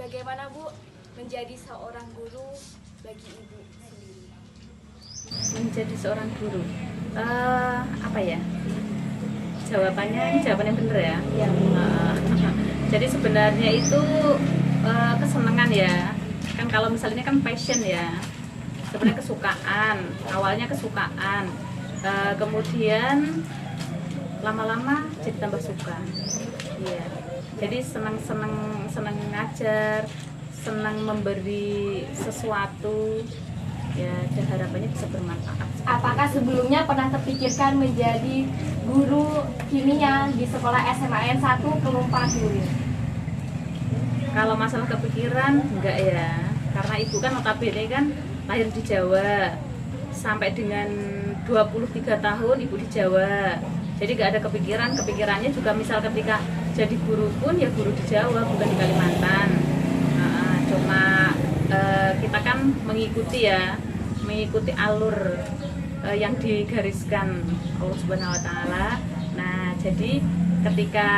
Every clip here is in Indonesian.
Bagaimana Bu menjadi seorang guru bagi Ibu sendiri? Menjadi seorang guru, apa ya? Jawabannya jawaban yang benar ya. Ya. Jadi sebenarnya itu kesenangan ya. Kan kalau misalnya kan passion ya. Sebenarnya kesukaan. Awalnya kesukaan. Kemudian lama-lama jadi tambah suka. Iya. Jadi senang ngajar, senang memberi sesuatu, ya, dan harapannya bisa bermanfaat. Apakah sebelumnya pernah terpikirkan menjadi guru kimia di sekolah SMAN 1 Pelumpang Hilir? Kalau masalah kepikiran, enggak ya, karena ibu kan notabene kan lahir di Jawa, sampai dengan 23 tahun ibu di Jawa. Jadi nggak ada kepikirannya juga misal ketika jadi guru pun ya guru di Jawa, bukan di Kalimantan. Cuma kita kan mengikuti alur yang digariskan Allah Subhanahu Wa Taala. Nah, jadi ketika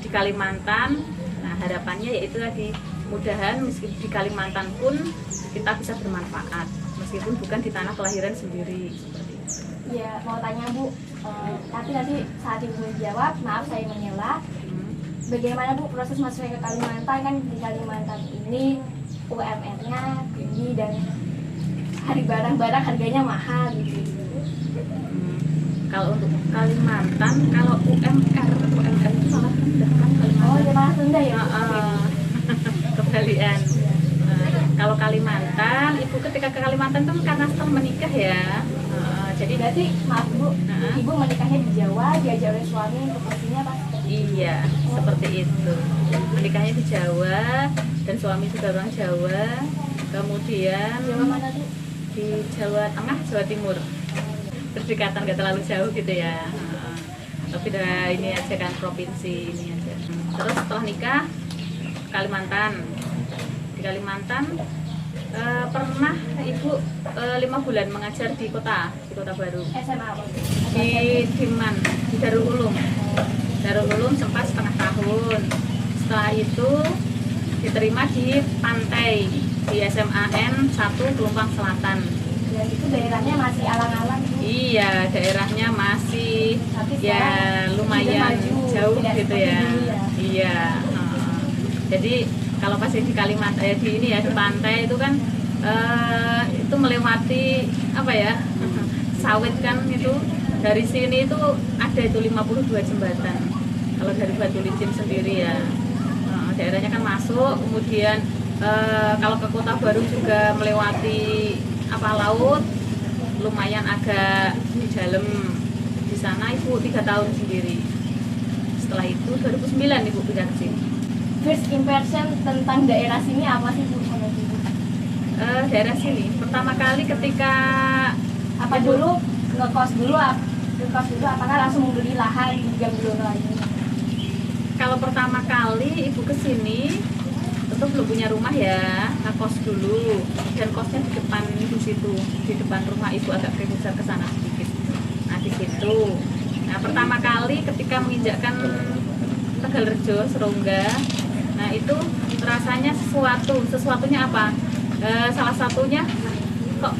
di Kalimantan, nah harapannya yaitu tadi, mudahan meskipun di Kalimantan pun kita bisa bermanfaat, meskipun bukan di tanah kelahiran sendiri. Seperti itu. Ya, mau tanya Bu, tapi nanti saat Ibu menjawab, maaf saya menyela. Bagaimana Bu proses masuknya ke Kalimantan? Kan di Kalimantan ini UMR-nya tinggi dan barang-barang harganya mahal gitu. Kalau untuk Kalimantan, kalau UMR itu malah rendah kan Kalimantan. Oh, ya malah rendah ya. Kebalian. Kalau Kalimantan, ibu ketika ke Kalimantan itu karena setelah menikah ya. Jadi berarti maaf Bu, Ibu menikahnya di Jawa, diajak oleh suami untuk pastinya pas? Iya, seperti itu. Menikahnya di Jawa dan suami juga orang Jawa. Kemudian Jawa mana tuh? Di Jawa Tengah, Jawa Timur. Berdekatan, nggak terlalu jauh gitu ya. Tapi udah ini aja kan, provinsi ini aja. Terus setelah nikah Kalimantan. Di Kalimantan pernah ibu 5 bulan mengajar di kota baru. SMA apa? Di Diman, di Darul Ulum. Darul Ulum sempat setengah tahun. Setelah itu diterima di Pantai, di SMAN 1 Pelumpang Selatan. Dan itu daerahnya masih alang-alang. Iya, daerahnya masih tapi ya lumayan jauh gitu ya. Iya. Jadi kalau pas di Kalimantan di ini ya, di pantai itu kan itu melewati apa ya, sawit kan, itu dari sini itu ada itu 52 jembatan. Kalau dari Batu Licin sendiri ya, daerahnya kan masuk. Kemudian kalau ke Kota Baru juga melewati laut, lumayan agak di dalam. Di sana ibu 3 tahun sendiri. Setelah itu 2009 ibu pindah ke sini. First impression tentang daerah sini apa sih Bu? Daerah sini pertama kali ketika dulu ngekos dulu apakah langsung membeli lahan di Gang Bulono ini? Kalau pertama kali ibu ke sini tentu belum punya rumah ya, ngekos dulu, dan kosnya di depan di situ, di depan rumah ibu, agak besar ke sana sedikit. Nah di situ, nah pertama kali ketika menginjakkan Tegalrejo, Serongga, nah itu rasanya sesuatunya apa? Salah satunya kok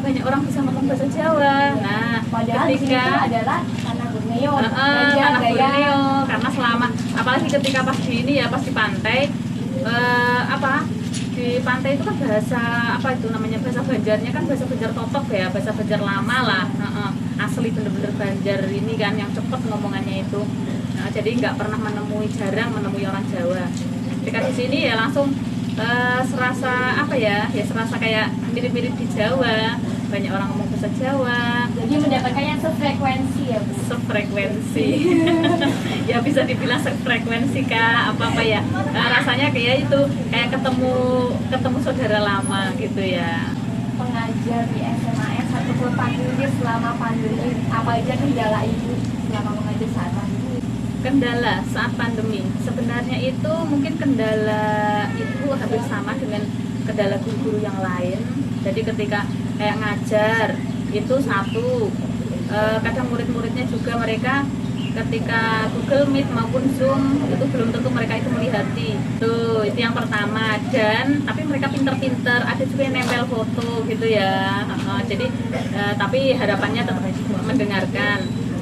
banyak orang bisa ngomong bahasa Jawa. Nah, padahal ketika adalah tanah Borneo, tanah Borneo, karena selama apalagi ketika pas di ini ya, pas di pantai, di pantai itu kan bahasa bahasa Banjarnya kan bahasa Banjar Totok ya, bahasa Banjar lama lah, asli bener-bener Banjar ini kan, yang cepet ngomongannya itu. Nah, jadi jarang menemui orang Jawa. Ketika di sini ya langsung serasa serasa kayak mirip-mirip di Jawa, banyak orang ngomong bahasa Jawa. Jadi mendapatkan yang sefrekuensi ya. sefrekuensi. Ya bisa dibilang sefrekuensi Kak, apa ya, rasanya kayak itu, kayak ketemu saudara lama gitu ya. Mengajar di SMA satu pekan ini selama pandemi, apa aja kendala ibu selama mengajar saat pandemi? Kendala saat pandemi sebenarnya itu mungkin kendala ibu hampir sama dengan kendala guru-guru yang lain. Jadi ketika kayak ngajar itu satu, kadang murid-muridnya juga mereka ketika Google Meet maupun Zoom itu belum tentu mereka itu melihati. Itu yang pertama. Dan tapi mereka pinter-pinter, ada juga yang nempel foto gitu ya. Jadi tapi harapannya tetap mendengarkan.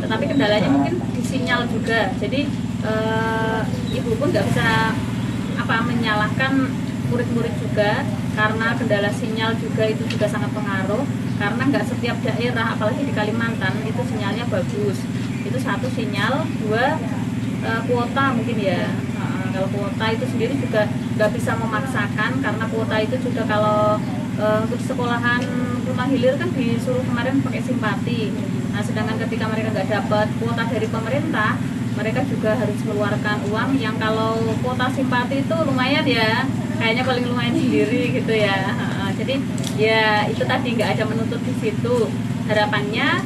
Tetapi kendalanya mungkin di sinyal juga. Jadi ibu pun nggak bisa menyalahkan murid-murid juga, karena kendala sinyal juga itu juga sangat pengaruh, karena nggak setiap daerah, apalagi di Kalimantan itu sinyalnya bagus. Itu satu sinyal, dua kuota mungkin ya. Kalau kuota itu sendiri juga nggak bisa memaksakan, karena kuota itu juga kalau untuk sekolahan rumah hilir kan disuruh kemarin pakai simpati. Nah sedangkan ketika mereka nggak dapat kuota dari pemerintah, mereka juga harus mengeluarkan uang yang kalau kuota simpati itu lumayan ya, kayaknya paling lumayan sendiri gitu ya. Jadi ya itu tadi nggak ada menuntut di situ. Harapannya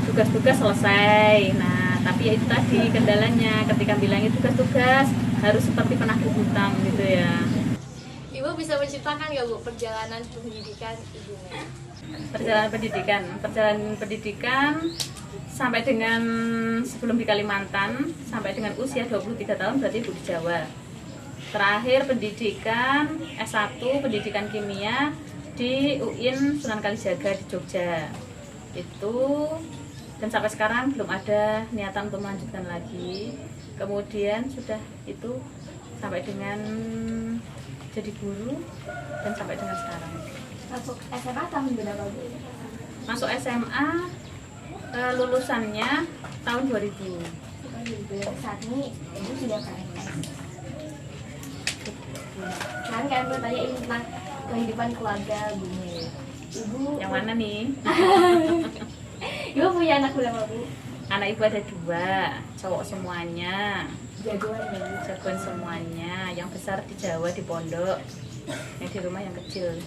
tugas-tugas selesai. Nah tapi ya itu tadi kendalanya, ketika bilangnya tugas-tugas harus seperti penagih hutang gitu ya. Ibu bisa menceritakan nggak Bu perjalanan pendidikan Ibu? Perjalanan pendidikan sampai dengan sebelum di Kalimantan, sampai dengan usia 23 tahun berarti Ibu di Jawa. Terakhir pendidikan S1 pendidikan kimia di UIN Sunan Kalijaga di Jogja. Itu, dan sampai sekarang belum ada niatan untuk melanjutkan lagi. Kemudian sudah itu sampai dengan jadi guru dan sampai dengan sekarang. Masuk SMA tahun berapa Bu? Masuk SMA lulusannya tahun 2000. Saat ini Ibu sudah PNS. Kan kalian bertanya ini tentang kehidupan keluarga Bu. Ibu Yang mana nih? Ibu punya anak berapa Bu? Anak ibu ada 2, cowok semuanya. Jagoan ya Bu? Jagoan semuanya. Yang besar di Jawa di pondok, yang di rumah yang kecil.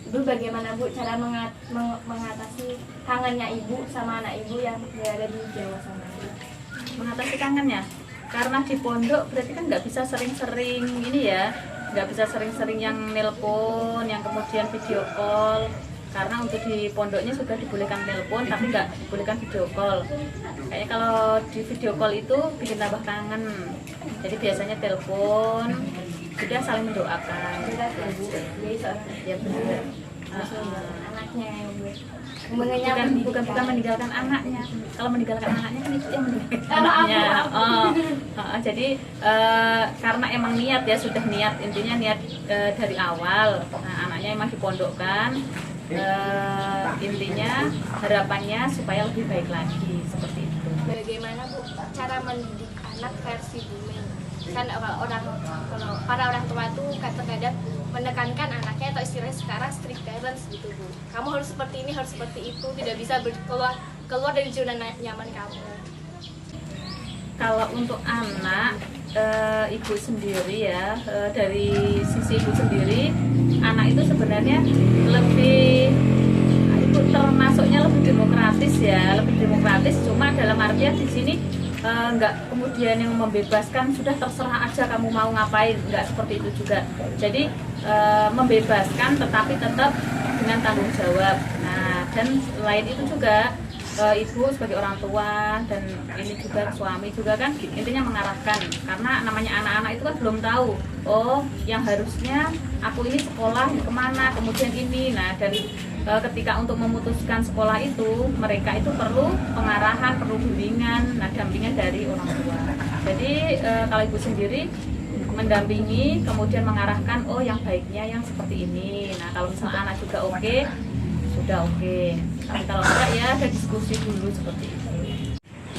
Ibu bagaimana Bu cara mengatasi kangennya Ibu sama anak Ibu yang berada di Jawa sana? Mengatasi kangennya, karena di pondok berarti kan nggak bisa sering-sering ini ya, nggak bisa sering-sering yang nelpon, yang kemudian video call. Karena untuk di pondoknya sudah dibolehkan nelpon, tapi nggak dibolehkan video call. Kayaknya kalau di video call itu bikin tambah kangen. Jadi biasanya telepon, sudah saling mendoakan. Berat ya Bu? Jadi seorang Ya benar. anaknya ya Bu? Bukan meninggalkan anaknya. Kalau meninggalkan anaknya kan itu yang meninggalkan anaknya. Jadi karena emang niat ya, sudah niat, intinya niat dari awal. Nah anaknya emang dipondokkan. Intinya harapannya supaya lebih baik lagi seperti itu. Bagaimana Bu cara mendidik anak versi Bumi? Kan kalau para orang tua tuh kadang-kadang menekankan anaknya, atau istilahnya sekarang strict parents gitu Bu. Kamu harus seperti ini, harus seperti itu, tidak bisa keluar dari zona nyaman kamu. Kalau untuk anak, ibu sendiri ya, dari sisi ibu sendiri, anak itu sebenarnya lebih, ibu termasuknya lebih demokratis ya, lebih demokratis. Cuma dalam artian di sini nggak kemudian yang membebaskan, sudah terserah aja kamu mau ngapain, nggak seperti itu juga. Jadi membebaskan tetapi tetap dengan tanggung jawab. Nah dan selain itu juga ibu sebagai orang tua dan ini juga suami juga kan intinya mengarahkan, karena namanya anak-anak itu kan belum tahu, oh yang harusnya aku ini sekolah kemana, kemudian ini. Nah dan ketika untuk memutuskan sekolah itu mereka itu perlu pengarahan, perlu bimbingan, nah dampingan dari orang tua. Jadi kalau ibu sendiri mendampingi, kemudian mengarahkan, oh yang baiknya yang seperti ini. Nah kalau misalnya anak juga oke, sudah oke. Tapi kalau enggak ya ada diskusi dulu seperti itu.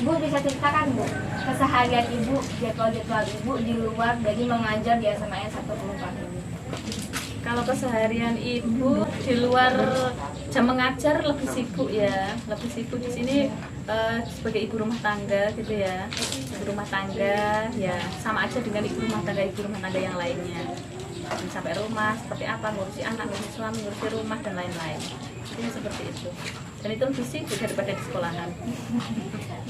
Ibu bisa ceritakan Bu keseharian Ibu, jadwal-jadwal Ibu di luar dari mengajar di SMA 1 ini? Kalau keseharian ibu di luar jam mengajar lebih sibuk ya, lebih sibuk di sini sebagai ibu rumah tangga gitu ya, ibu rumah tangga ya sama aja dengan ibu rumah tangga yang lainnya. Sampai rumah seperti apa, ngurusi anak, ngurusi suami, ngurusi rumah dan lain-lain. Jadi seperti itu. Dan itu lebih sibuk daripada di sekolahan.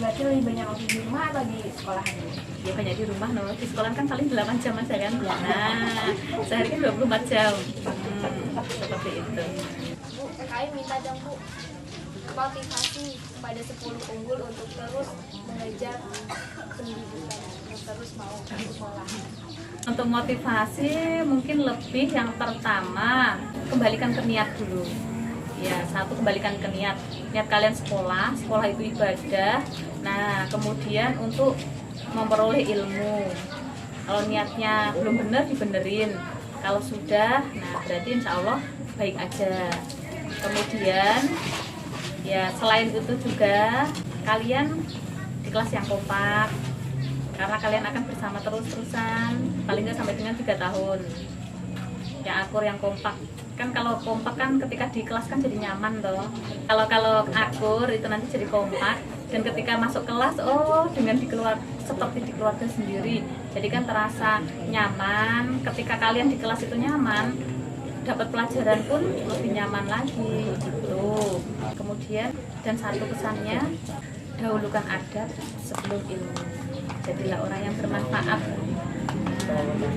Berarti lebih banyak waktu di rumah atau di sekolahan? Ya banyak di rumah, no. Di sekolahan kan paling 8 jam aja kan. Nah, sehari kan 24 jam. Seperti itu. Bu, PKI minta dong Bu motivasi kepada 10 unggul untuk terus mengejar pendidikan, terus mau ke sekolah. Untuk motivasi mungkin lebih yang pertama kembalikan ke niat dulu. Ya, satu kembalikan ke niat. Niat kalian sekolah itu ibadah. Nah, kemudian untuk memperoleh ilmu. Kalau niatnya belum benar dibenerin. Kalau sudah, nah berarti insya Allah baik aja. Kemudian ya selain itu juga kalian di kelas yang kompak, karena kalian akan bersama terus-terusan paling nggak sampai dengan 3 tahun. Yang akur, yang kompak kan, kalau kompak kan ketika di kelas kan jadi nyaman toh. Kalau akur itu nanti jadi kompak, dan ketika masuk kelas dengan seperti di keluarga sendiri, jadi kan terasa nyaman. Ketika kalian di kelas itu nyaman, dapat pelajaran pun lebih nyaman lagi gitu. Kemudian dan satu pesannya, dahulukan adab sebelum ilmu. Jadilah orang yang bermanfaat.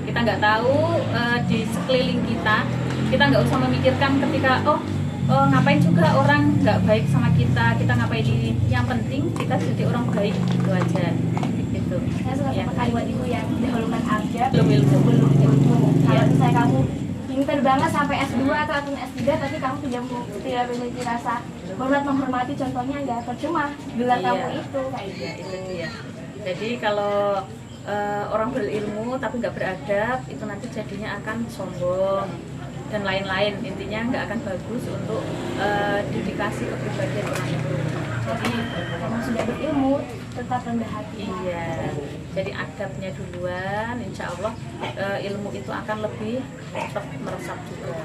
Kita nggak tahu di sekeliling kita nggak usah memikirkan ketika ngapain juga orang nggak baik sama kita ngapain ini. Yang penting kita jadi orang baik, itu aja gitu. Saya suka sama kalimat ibu yang dahulukan adab Belum ilmu. sebelum ilmu. Kalau Iya. misalnya kamu pintar banget sampai S2 atau S3 tapi kamu tidak memiliki rasa hormat menghormati, contohnya nggak percuma gelar Iya. kamu itu kayak Iya, gitu. itu dia. Jadi kalau orang berilmu tapi nggak beradab, itu nanti jadinya akan sombong dan lain-lain. Intinya nggak akan bagus untuk dedikasi kepribadian orang itu. Jadi Kamu sudah berilmu, tetap rendah hati. iya, jadi adabnya duluan, insya Allah ilmu itu akan lebih cepat meresap juga.